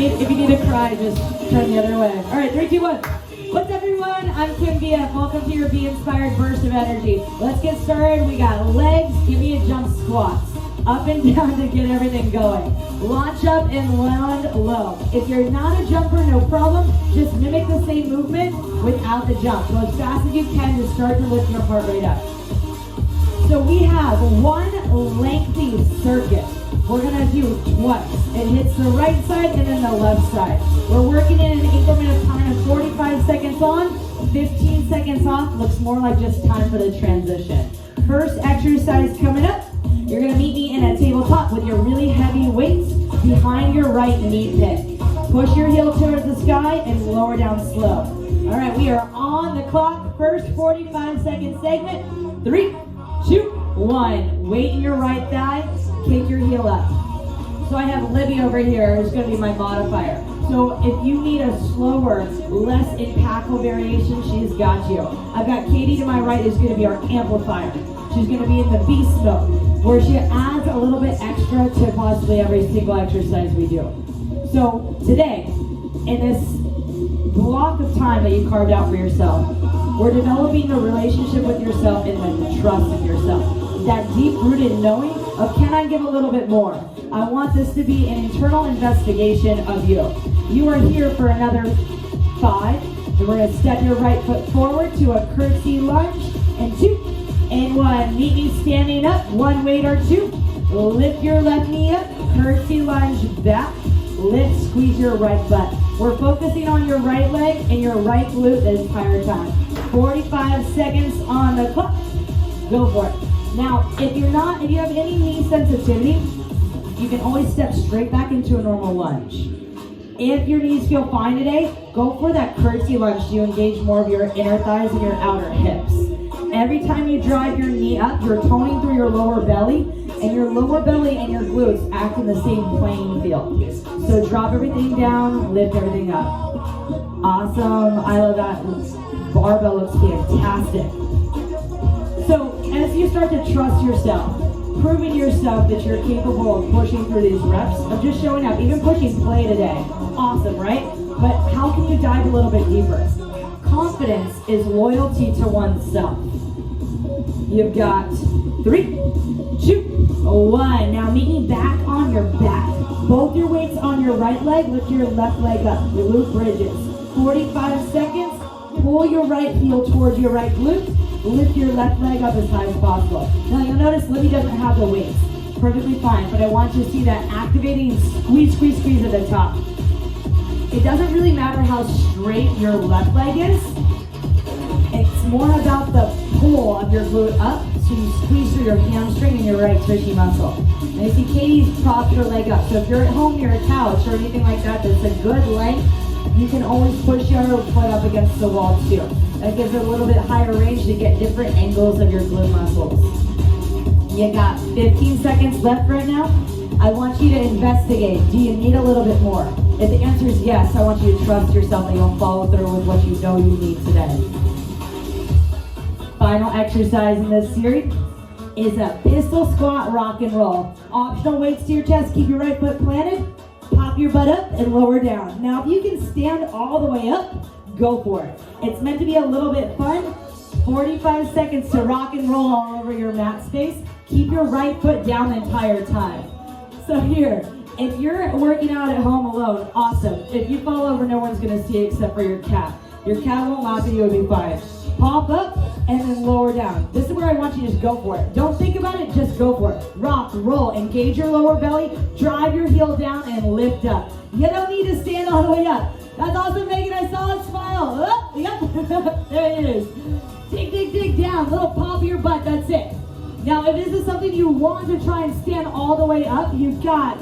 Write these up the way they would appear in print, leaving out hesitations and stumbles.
If you need to cry, just turn the other way. All right, 3, 2, 1. What's up, everyone? I'm Kim BF. Welcome to your Be Inspired Burst of Energy. Let's get started. We got legs. Give me a jump squats. Up and down to get everything going. Launch up and land low. If you're not a jumper, no problem. Just mimic the same movement without the jump. Go as fast as you can to start to lift your heart rate up. So we have one lengthy circuit. We're gonna do twice. It hits the right side and then the left side. We're working in an increment of time of 45 seconds on, 15 seconds off. Looks more like just time for the transition. First exercise coming up. You're gonna meet me in a tabletop with your really heavy weights behind your right knee pit. Push your heel towards the sky and lower down slow. All right, we are on the clock. First 45-second segment. 3, 2, 1. Weight in your right thigh. Kick your heel up. So I have Libby over here who's going to be my modifier. So if you need a slower, less impactful variation, she's got you. I've got Katie to my right who's going to be our amplifier. She's going to be in the beast mode, where she adds a little bit extra to possibly every single exercise we do. So today, in this block of time that you carved out for yourself, we're developing a relationship with yourself and the trust in yourself. That deep-rooted knowing of, can I give a little bit more? I want this to be an internal investigation of you. You are here for another 5. And we're going to step your right foot forward to a curtsy lunge. And 2, and 1. Meet me standing up. 1 weight or 2. Lift your left knee up. Curtsy lunge back. Lift, squeeze your right butt. We're focusing on your right leg and your right glute the entire time. 45 seconds on the clock. Go for it. Now, if you have any knee sensitivity, you can always step straight back into a normal lunge. If your knees feel fine today, go for that curtsy lunge to engage more of your inner thighs and your outer hips. Every time you drive your knee up, you're toning through your lower belly, and your lower belly and your glutes act in the same playing field. So drop everything down, lift everything up. Awesome, I love that. Barbell looks fantastic. So as you start to trust yourself, proving yourself that you're capable of pushing through these reps, of just showing up, even pushing play today. Awesome, right? But how can you dive a little bit deeper? Confidence is loyalty to oneself. You've got 3, 2, 1. Now meet me back on your back. Both your weights on your right leg. Lift your left leg up. Glute bridges. 45 seconds. Pull your right heel towards your right glute. Lift your left leg up as high as possible. Now you'll notice Libby doesn't have the weights. Perfectly fine, but I want you to see that activating and squeeze, squeeze, squeeze at the top. It doesn't really matter how straight your left leg is. It's more about the pull of your glute up, so you squeeze through your hamstring and your right tushy muscle. And you see Katie's propped her leg up. So if you're at home near a couch or anything like that that's a good length, you can always push your foot up against the wall too. That gives it a little bit higher range to get different angles of your glute muscles. You got 15 seconds left right now. I want you to investigate. Do you need a little bit more? If the answer is yes, I want you to trust yourself that you'll follow through with what you know you need today. Final exercise in this series is a pistol squat rock and roll. Optional weights to your chest. Keep your right foot planted. Pop your butt up and lower down. Now, if you can stand all the way up, go for it. It's meant to be a little bit fun. 45 seconds to rock and roll all over your mat space. Keep your right foot down the entire time. So here, if you're working out at home alone, awesome. If you fall over, no one's gonna see it except for your cat. Your cat won't laugh at you, it'll be fine. Pop up and then lower down. This is where I want you to just go for it. Don't think about it, just go for it. Rock, roll, engage your lower belly, drive your heel down and lift up. You don't need to stand all the way up. That's awesome, Megan, I saw it smile. Oh, yep, there it is. Dig, dig, dig down, little pop of your butt, that's it. Now, if this is something you want to try and stand all the way up, you've got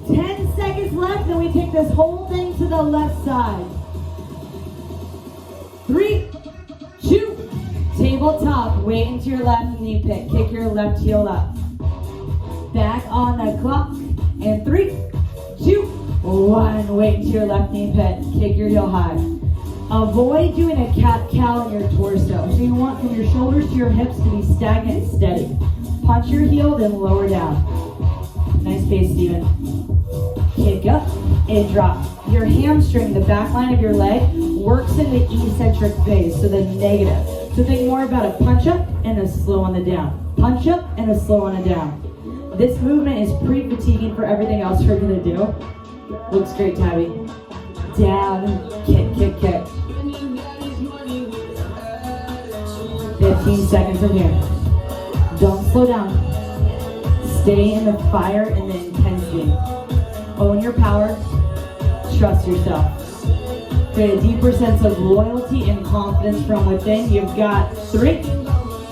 10 seconds left, then we take this whole thing to the left side. 3, 2, tabletop, weight into your left knee pit, kick your left heel up. Back on the clock, and 3, 2, 1, weight into your left knee pit, kick your heel high. Avoid doing a cat-cow in your torso. So you want from your shoulders to your hips to be stagnant and steady. Punch your heel, then lower down. Nice pace, Steven. kick up, and drop. Your hamstring, the back line of your leg, works in the eccentric phase, so the negative. So think more about a punch up and a slow on the down. Punch up and a slow on the down. This movement is pre-fatiguing for everything else we're gonna do. Looks great, Tabby. Down, kick, kick, kick. 15 seconds from here. Don't slow down. Stay in the fire and the intensity. Own your power. Trust yourself. Create a deeper sense of loyalty and confidence from within. You've got 3,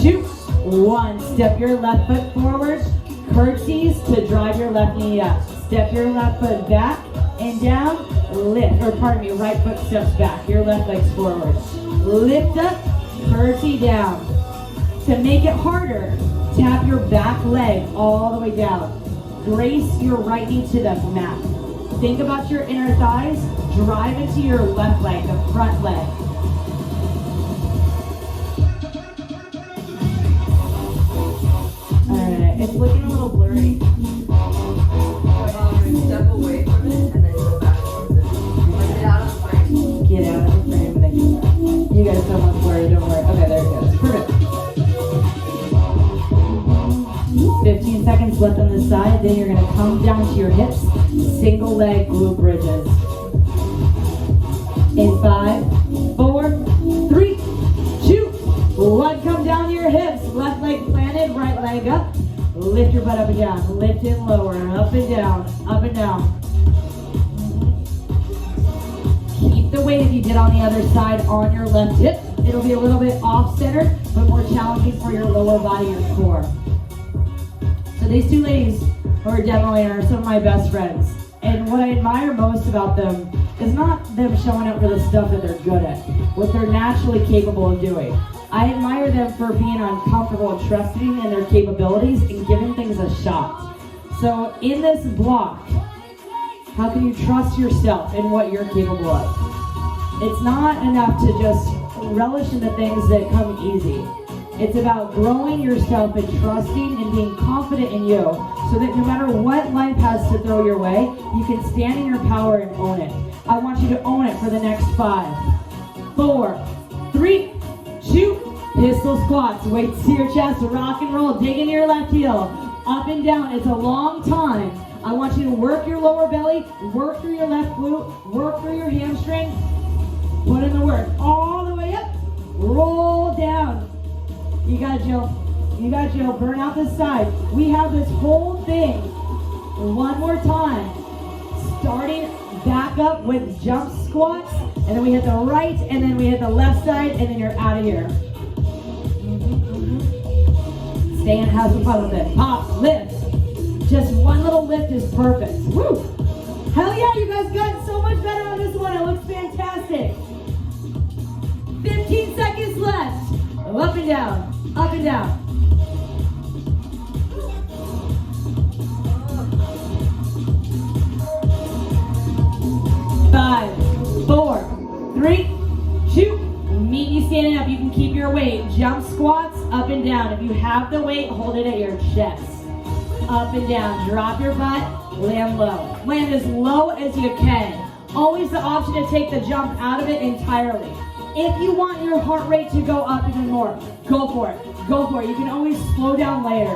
2, 1. Step your left foot forward. Curtsies to drive your left knee up. Step your left foot back and down. Lift, or pardon me, right foot steps back. Your left leg's forward. Lift up, curtsy down. To make it harder, tap your back leg all the way down. Brace your right knee to the mat. Think about your inner thighs. Drive into your left leg, the front leg. Alright, it's looking a little blurry. Step away from it and then go back towards it. Like get out of the frame. Get out of the frame. Thank you. You guys don't want blurry, don't worry. Okay, there it goes. Perfect. 15 seconds left on the side. Then you're going to come down to your hips. Single leg glute bridges. In 5, 4, 3, 2, 1. Come down to your hips. Left leg planted, right leg up. Lift your butt up and down. Lift and lower. Up and down. Up and down. Keep the weight if you did on the other side on your left hip. It'll be a little bit off-centered, but more challenging for your lower body, your core. So these two ladies who are demoing are some of my best friends. And what I admire most about them is not them showing up for the stuff that they're good at, what they're naturally capable of doing. I admire them for being uncomfortable and trusting in their capabilities and giving things a shot. So in this block, how can you trust yourself in what you're capable of? It's not enough to just relish in the things that come easy. It's about growing yourself and trusting and being confident in you so that no matter what life has to throw your way, you can stand in your power and own it. I want you to own it for the next 5, 4, 3, 2, pistol squats. Weights to your chest, rock and roll, dig into your left heel, up and down. It's a long time. I want you to work your lower belly, work through your left glute, work through your hamstring, put in the work. All the way up, roll down. You got it, Jill. You got it, Jill. Burn out this side. We have this whole thing one more time. Starting back up with jump squats, and then we hit the right, and then we hit the left side, and then you're out of here. Stay and have some fun with it. Pop, lift. Just one little lift is perfect. Woo! Hell yeah, you guys got so much better on this one. It looks fantastic. 15 seconds left. Up and down, up and down. 5, 4, 3, 2. Meet you standing up. You can keep your weight. Jump squats, up and down. If you have the weight, hold it at your chest. Up and down. Drop your butt. Land low. Land as low as you can. Always the option to take the jump out of it entirely. If you want your heart rate to go up even more, go for it. Go for it. You can always slow down later.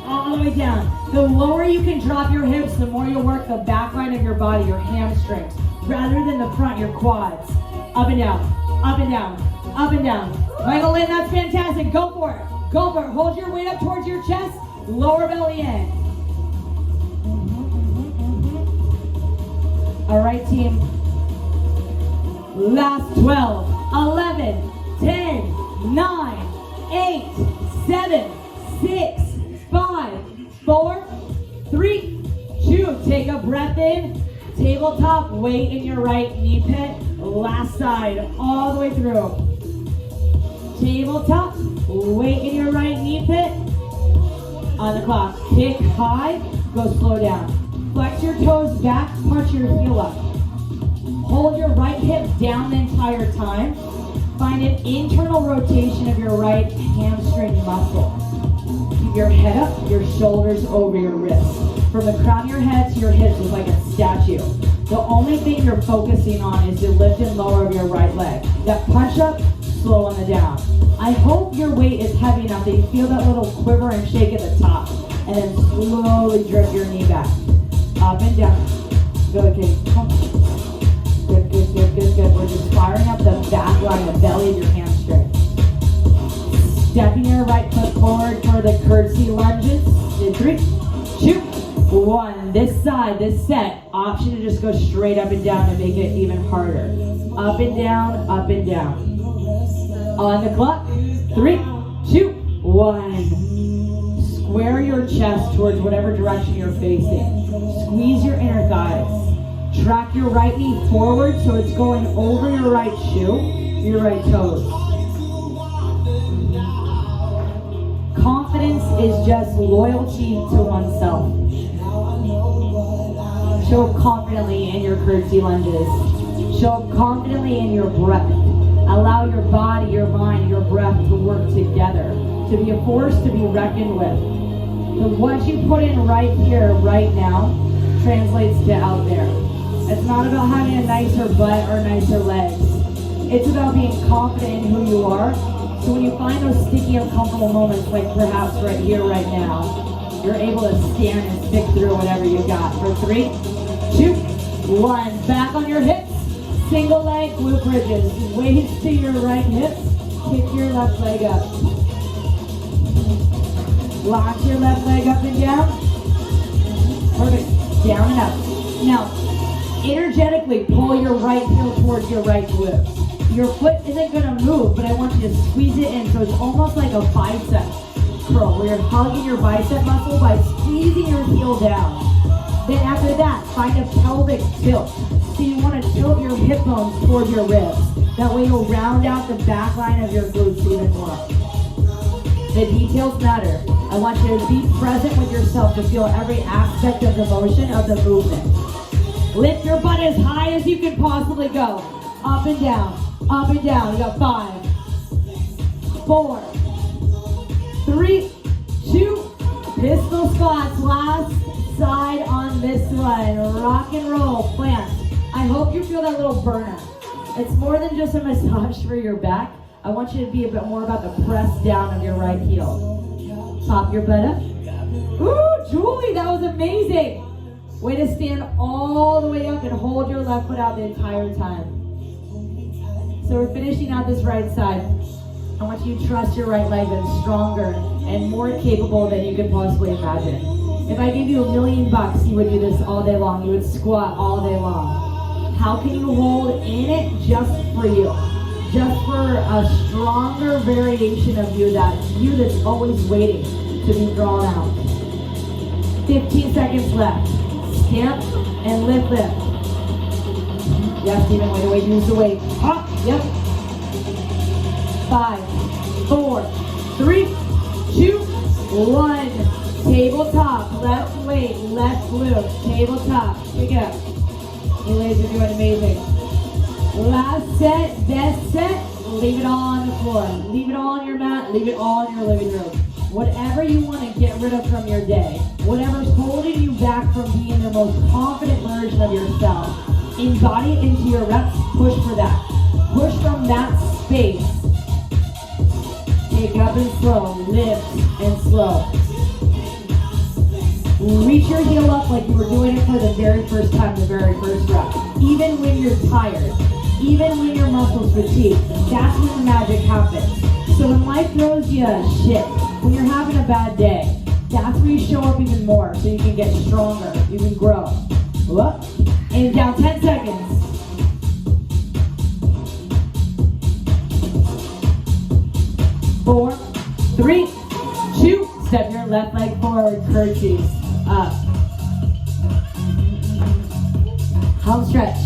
All the way down. The lower you can drop your hips, the more you'll work the back line of your body, your hamstrings, rather than the front, your quads. Up and down. Up and down. Up and down. Michael Lynn, that's fantastic. Go for it. Go for it. Hold your weight up towards your chest. Lower belly in. All right, team. Last 12, 11, 10, 9, 8, 7, 6, 5, 4, 3, 2. Take a breath in. Tabletop, weight in your right knee pit. Last side, all the way through. Tabletop, weight in your right knee pit. On the clock, kick high, go slow down. Flex your toes back, punch your heel up. Hold your right hip down the entire time. Find an internal rotation of your right hamstring muscle. Keep Keep your head up, your shoulders over your wrists. From the crown of your head to your hips is like a statue. The only thing you're focusing on is the lift and lower of your right leg. That punch up, slow on the down. I hope your weight is heavy enough that you feel that little quiver and shake at the top. And then slowly drift your knee back. Up and down. Good, okay. Good, good, good, good, good. We're just firing up the back line, the belly of your hamstring. Stepping your right foot forward for the curtsy lunges. In 3, 2, 1. This side, this set. Option to just go straight up and down to make it even harder. Up and down, up and down. On the clock. 3, 2, 1. Square your chest towards whatever direction you're facing. Squeeze your inner thighs. Track your right knee forward so it's going over your right shoe, your right toes. Confidence is just loyalty to oneself. Show up confidently in your curtsy lunges. Show up confidently in your breath. Allow your body, your mind, your breath to work together, to be a force to be reckoned with. So what you put in right here, right now, translates to out there. It's not about having a nicer butt or nicer legs. It's about being confident in who you are. So when you find those sticky, uncomfortable moments, like perhaps right here, right now, you're able to stand and stick through whatever you got. For 3, 2, 1. Back on your hips. Single leg glute bridges. Waist to your right hip. Kick your left leg up. Launch your left leg up and down. Perfect. Down and up. Now, energetically pull your right heel towards your right glute. Your foot isn't going to move, but I want you to squeeze it in so it's almost like a bicep curl where you're hugging your bicep muscle by squeezing your heel down. Then after that, find a pelvic tilt. So you want to tilt your hip bones towards your ribs. That way you'll round out the back line of your glutes even more. The details matter. I want you to be present with yourself to feel every aspect of the motion of the movement. Lift your butt as high as you can possibly go. Up and down. Up and down. We got 5, 4, 3, 2. Pistol squats. Last side on this one. Rock and roll. Plant. I hope you feel that little burner. It's more than just a massage for your back. I want you to be a bit more about the press down of your right heel. Pop your butt up. Ooh, Julie, that was amazing. Way to stand all the way up and hold your left foot out the entire time. So we're finishing out this right side. I want you to trust your right leg that's stronger and more capable than you could possibly imagine. If I gave you $1 million, you would do this all day long. You would squat all day long. How can you hold in it just for you? Just for a stronger variation of you that's always waiting to be drawn out. 15 seconds left. Stamp and lift. Yes, Stephen, way to wait, use the weight. Up, yep. 5, 4, 3, 2, 1. Tabletop, left weight, left glute. Tabletop, pick it up. You ladies are doing amazing. Last set, best set, leave it all on the floor. Leave it all on your mat, leave it all in your living room. Whatever you want to get rid of from your day, whatever's holding you back from being the most confident version of yourself, embody it into your reps, push for that. Push from that space. Take up and slow, lift and slow. Reach your heel up like you were doing it for the very first time, the very first rep. Even when you're tired, even when your muscles fatigue, that's when the magic happens. So when life throws you shit, when you're having a bad day, that's where you show up even more so you can get stronger, you can grow. Up and down, 10 seconds. Four, 3, 2, step your left leg forward, curtsies, up. Home stretch.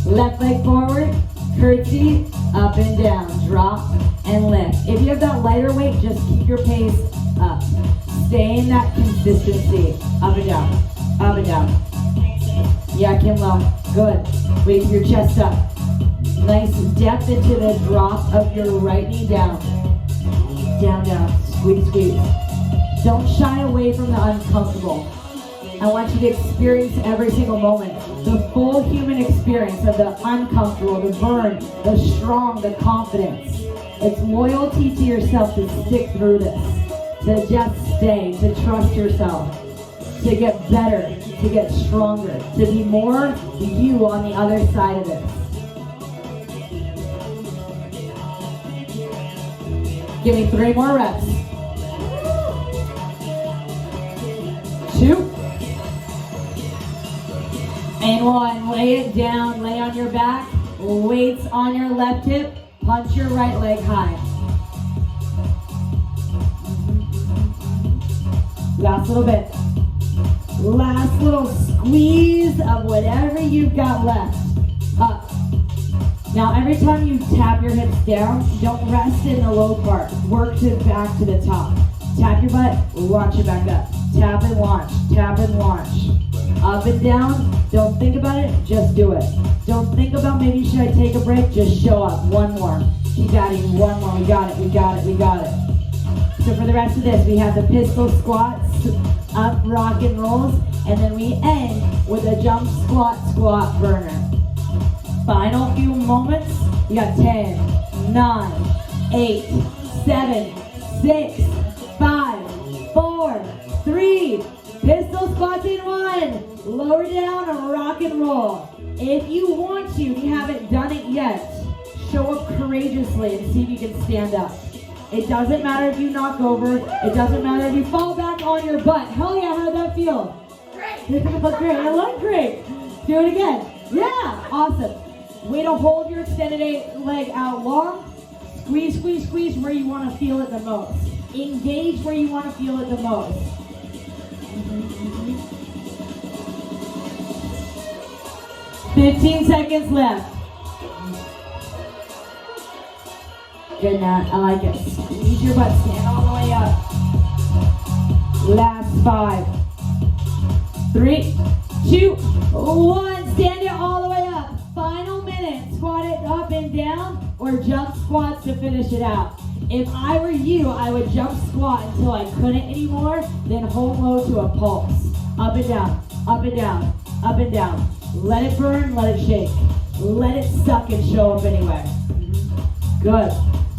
Left leg forward, curtsy, up and down, drop and lift. If you have that lighter weight, just keep your pace up. Stay in that consistency, up and down, up and down. Yeah, Kimlo, good. Wait, your chest up. Nice depth into the drop of your right knee down. Down, down, squeeze, squeeze. Don't shy away from the uncomfortable. I want you to experience every single moment. The full human experience of the uncomfortable, the burn, the strong, the confidence. It's loyalty to yourself to stick through this, to just stay, to trust yourself, to get better, to get stronger, to be more you on the other side of this. Give me 3 more reps. 2. And 1. Lay it down, lay on your back, weights on your left hip, punch your right leg high. Last little bit. Last little squeeze of whatever you've got left. Up. Now every time you tap your hips down, don't rest in the low part. Work to back to the top. Tap your butt, launch it back up. Tap and launch, tap and launch. Up and down, don't think about it, just do it. Don't think about maybe should I take a break, just show up. 1 more. Keep adding 1 more, we got it, we got it, we got it. So for the rest of this, we have the pistol squats, up rock and rolls, and then we end with a jump squat, squat burner. Final few moments, you got 10, 9, 8, 7, 6, 5, 4, 3, pistol squats in 1, lower down, rock and roll. If you want to, if you haven't done it yet, show up courageously and see if you can stand up. It doesn't matter if you knock over, it doesn't matter if you fall back on your butt. Hell yeah, how'd that feel? Great. Great, I love great. Do it again. Yeah, awesome. Way to hold your extended leg out long. Squeeze, squeeze, squeeze where you want to feel it the most. Engage where you want to feel it the most. 15 seconds left. Good, Nat. I like it. Squeeze your butt. Stand all the way up. Last 5. 3, 2, 1. Stand it all the way up. Final minute. Squat it up and down or jump squats to finish it out. If I were you, I would jump squat until I couldn't anymore, then hold low to a pulse. Up and down, up and down, up and down. Let it burn, let it shake. Let it suck and show up anyway. Good.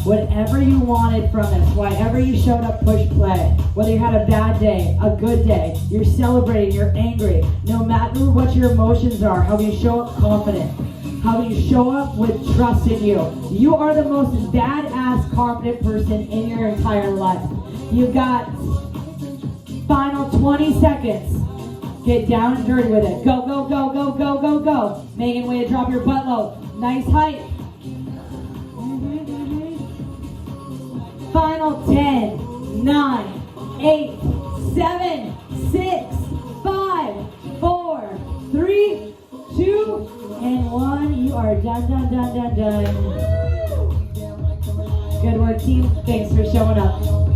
Whatever you wanted from this, whatever you showed up, push play. Whether you had a bad day, a good day, you're celebrating, you're angry, no matter what your emotions are, how you show up confident, how you show up with trust in you. You are the most badass, confident person in your entire life. You've got final 20 seconds. Get down and dirty with it. Go, go, go, go, go, go, go. Megan, way to drop your butt low. Nice height. Final 10, 9, 8, 7, 6, 5, 4, 3, 2, and 1. You are done, done, done, done, done. Good work, team. Thanks for showing up.